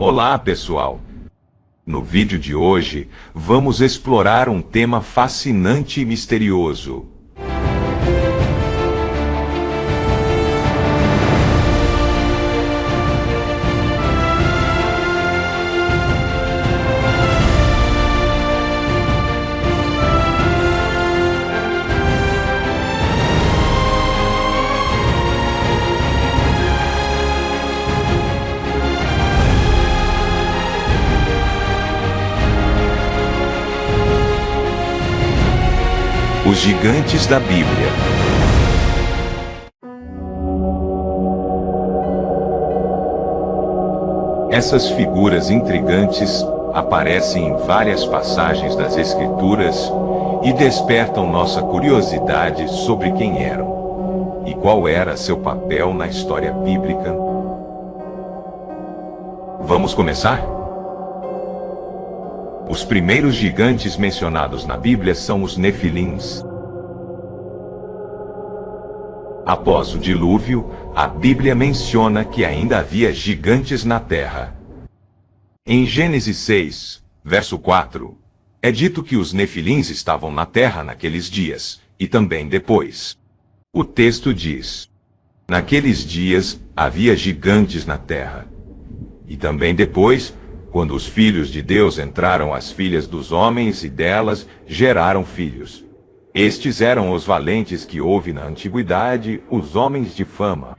Olá, pessoal! No vídeo de hoje, vamos explorar um tema fascinante e misterioso. Os gigantes da Bíblia. Essas figuras intrigantes aparecem em várias passagens das Escrituras e despertam nossa curiosidade sobre quem eram e qual era seu papel na história bíblica. Vamos começar? Os primeiros gigantes mencionados na Bíblia são os Nefilins. Após o dilúvio, a Bíblia menciona que ainda havia gigantes na terra. Em Gênesis 6, verso 4, é dito que os Nefilins estavam na terra naqueles dias, e também depois. O texto diz: naqueles dias havia gigantes na terra. E também depois, quando os filhos de Deus entraram as filhas dos homens e delas geraram filhos. Estes eram os valentes que houve na antiguidade, os homens de fama.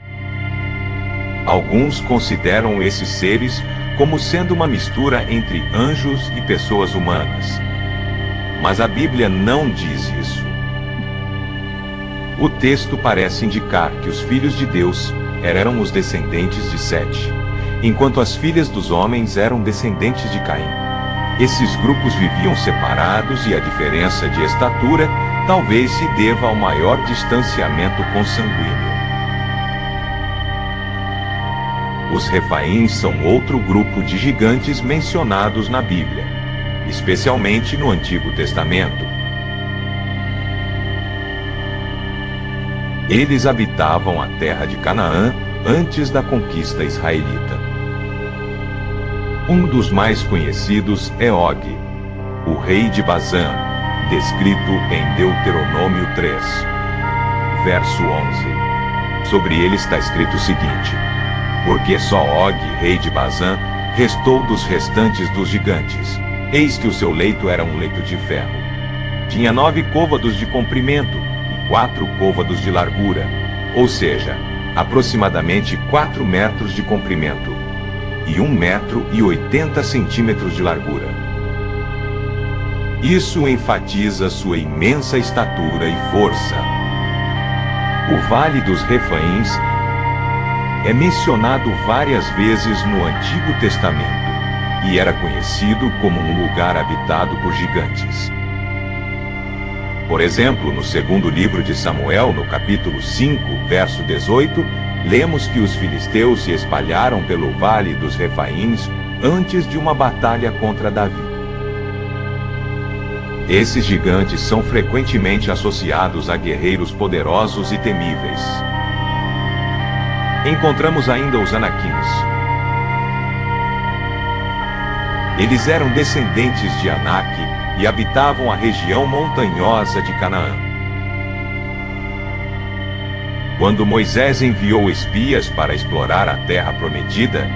Alguns consideram esses seres como sendo uma mistura entre anjos e pessoas humanas. Mas a Bíblia não diz isso. O texto parece indicar que os filhos de Deus eram os descendentes de Sete, enquanto as filhas dos homens eram descendentes de Caim. Esses grupos viviam separados e a diferença de estatura talvez se deva ao maior distanciamento consanguíneo. Os Refaíns são outro grupo de gigantes mencionados na Bíblia, especialmente no Antigo Testamento. Eles habitavam a terra de Canaã antes da conquista israelita. Um dos mais conhecidos é Og, o rei de Bazã, descrito em Deuteronômio 3, verso 11. Sobre ele está escrito o seguinte: porque só Og, rei de Bazã, restou dos restantes dos gigantes. Eis que o seu leito era um leito de ferro. Tinha 9 côvados de comprimento e 4 côvados de largura, ou seja, aproximadamente 4 metros de comprimento e 1,80 m de largura. Isso enfatiza sua imensa estatura e força. O Vale dos Refaíns é mencionado várias vezes no Antigo Testamento e era conhecido como um lugar habitado por gigantes. Por exemplo, no segundo livro de Samuel, no capítulo 5, verso 18, lemos que os filisteus se espalharam pelo Vale dos Refaíns antes de uma batalha contra Davi. Esses gigantes são frequentemente associados a guerreiros poderosos e temíveis. Encontramos ainda os Anaquins. Eles eram descendentes de Anak e habitavam a região montanhosa de Canaã. Quando Moisés enviou espias para explorar a terra prometida,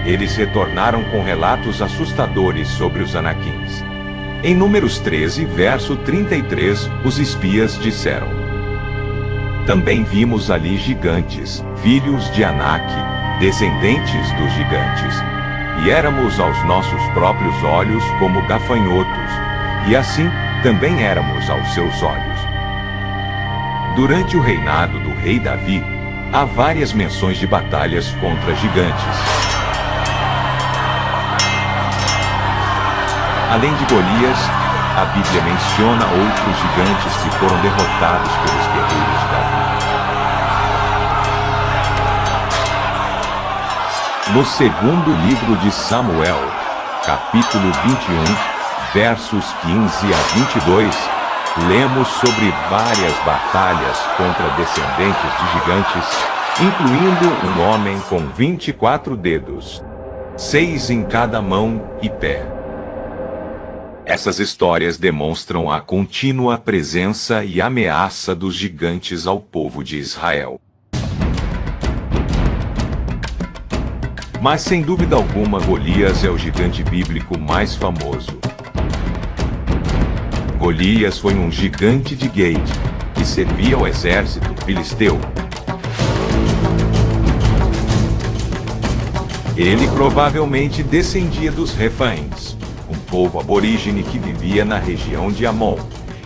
eles retornaram com relatos assustadores sobre os Anaquins. Em Números 13, verso 33, os espias disseram: também vimos ali gigantes, filhos de Anak, descendentes dos gigantes, e éramos aos nossos próprios olhos como gafanhotos, e assim também éramos aos seus olhos. Durante o reinado do rei Davi, há várias menções de batalhas contra gigantes. Além de Golias, a Bíblia menciona outros gigantes que foram derrotados pelos guerreiros de Davi. No segundo livro de Samuel, capítulo 21, versos 15 a 22, lemos sobre várias batalhas contra descendentes de gigantes, incluindo um homem com 24 dedos. 6 em cada mão e pé. Essas histórias demonstram a contínua presença e ameaça dos gigantes ao povo de Israel. Mas sem dúvida alguma, Golias é o gigante bíblico mais famoso. Golias foi um gigante de Gade, que servia ao exército filisteu. Ele provavelmente descendia dos Refaíns, um povo aborígene que vivia na região de Amon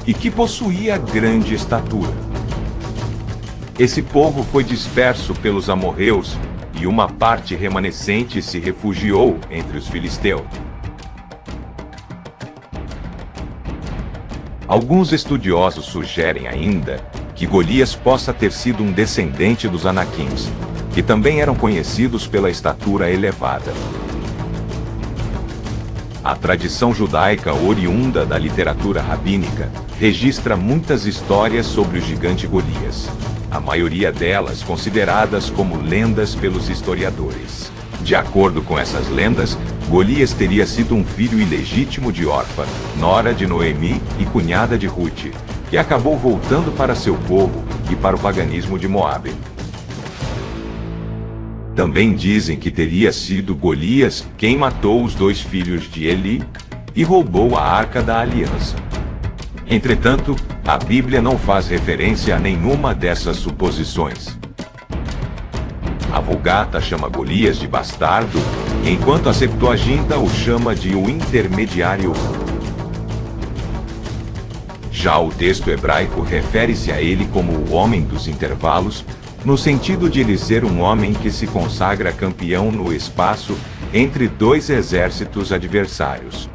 e que possuía grande estatura. Esse povo foi disperso pelos amorreus e uma parte remanescente se refugiou entre os filisteus. Alguns estudiosos sugerem ainda que Golias possa ter sido um descendente dos Anaquins, que também eram conhecidos pela estatura elevada. A tradição judaica oriunda da literatura rabínica registra muitas histórias sobre o gigante Golias, a maioria delas consideradas como lendas pelos historiadores. De acordo com essas lendas, Golias teria sido um filho ilegítimo de Orfa, nora de Noemi e cunhada de Ruth, que acabou voltando para seu povo e para o paganismo de Moabe. Também dizem que teria sido Golias quem matou os 2 filhos de Eli e roubou a Arca da Aliança. Entretanto, a Bíblia não faz referência a nenhuma dessas suposições. A Vulgata chama Golias de bastardo, enquanto a Septuaginta o chama de o intermediário. Já o texto hebraico refere-se a ele como o homem dos intervalos, no sentido de ele ser um homem que se consagra campeão no espaço entre 2 exércitos adversários.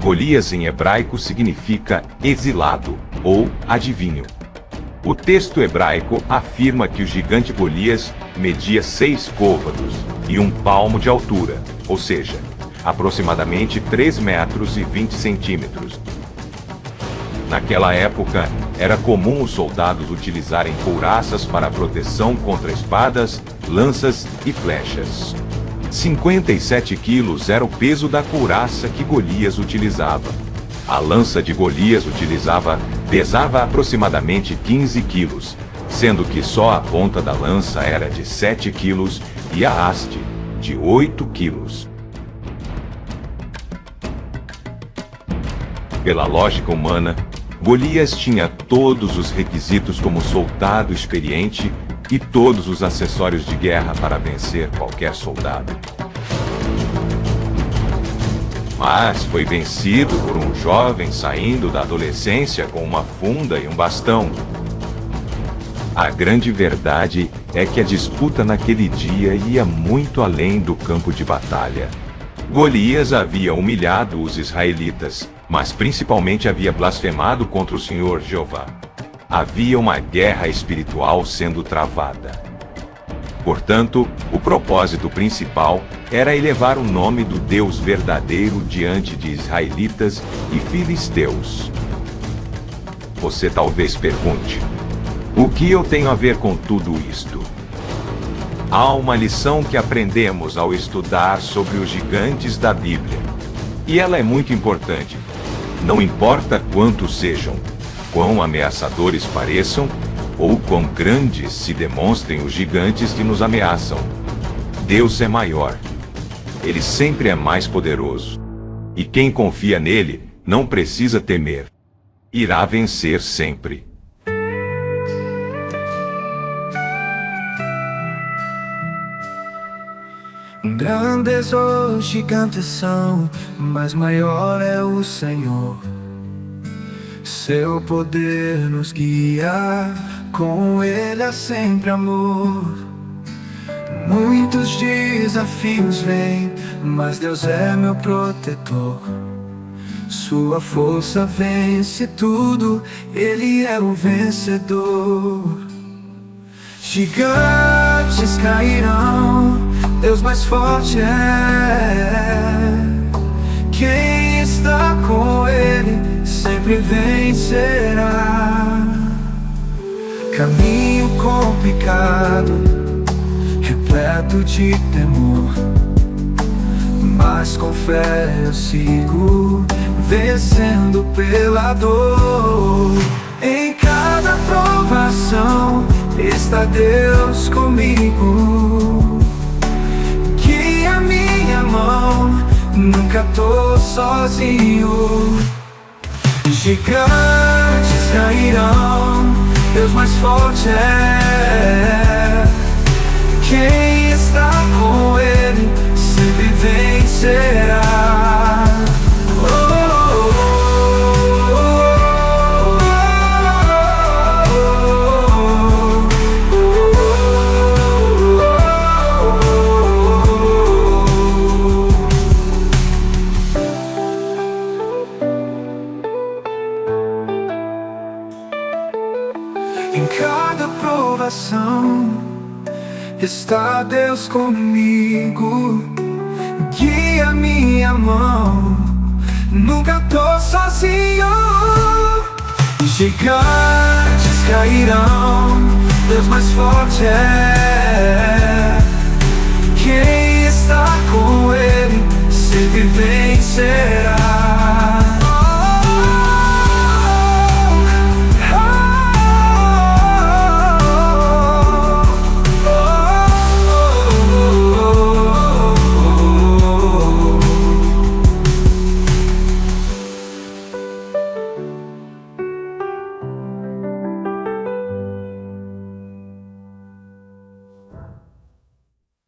Golias em hebraico significa exilado ou adivinho. O texto hebraico afirma que o gigante Golias media 6 côvados e 1 palmo de altura, ou seja, aproximadamente 3 metros e 20 centímetros. Naquela época, era comum os soldados utilizarem couraças para proteção contra espadas, lanças e flechas. 57 quilos era o peso da couraça que Golias utilizava. A lança de Golias pesava aproximadamente 15 quilos, sendo que só a ponta da lança era de 7 quilos e a haste de 8 quilos. Pela lógica humana, Golias tinha todos os requisitos como soldado experiente e todos os acessórios de guerra para vencer qualquer soldado. Mas foi vencido por um jovem saindo da adolescência com uma funda e um bastão. A grande verdade é que a disputa naquele dia ia muito além do campo de batalha. Golias havia humilhado os israelitas, mas principalmente havia blasfemado contra o Senhor Jeová. Havia uma guerra espiritual sendo travada. Portanto, o propósito principal era elevar o nome do Deus verdadeiro diante de israelitas e filisteus. Você talvez pergunte: o que eu tenho a ver com tudo isto? Há uma lição que aprendemos ao estudar sobre os gigantes da Bíblia. E ela é muito importante. Não importa quantos sejam, quão ameaçadores pareçam, ou quão grandes se demonstrem os gigantes que nos ameaçam. Deus é maior. Ele sempre é mais poderoso. E quem confia nele não precisa temer. Irá vencer sempre. Grandes os gigantes são, mas maior é o Senhor. Seu poder nos guia, com Ele há sempre amor. Muitos desafios vêm, mas Deus é meu protetor. Sua força vence tudo, Ele é o vencedor. Gigantes cairão, Deus mais forte é. Quem está com Ele sempre vencerá. Caminho complicado, repleto repleto de temor, mas com fé eu sigo, vencendo pela dor. Em cada provação está Deus comigo, guia minha mão, nunca tô sozinho. Gigantes cairão, Deus mais forte é. Quem está com Ele sempre vencerá. Em cada provação está Deus comigo, guia minha mão, nunca tô sozinho. Gigantes cairão, Deus mais forte é. Quem está com Ele sempre vencerá.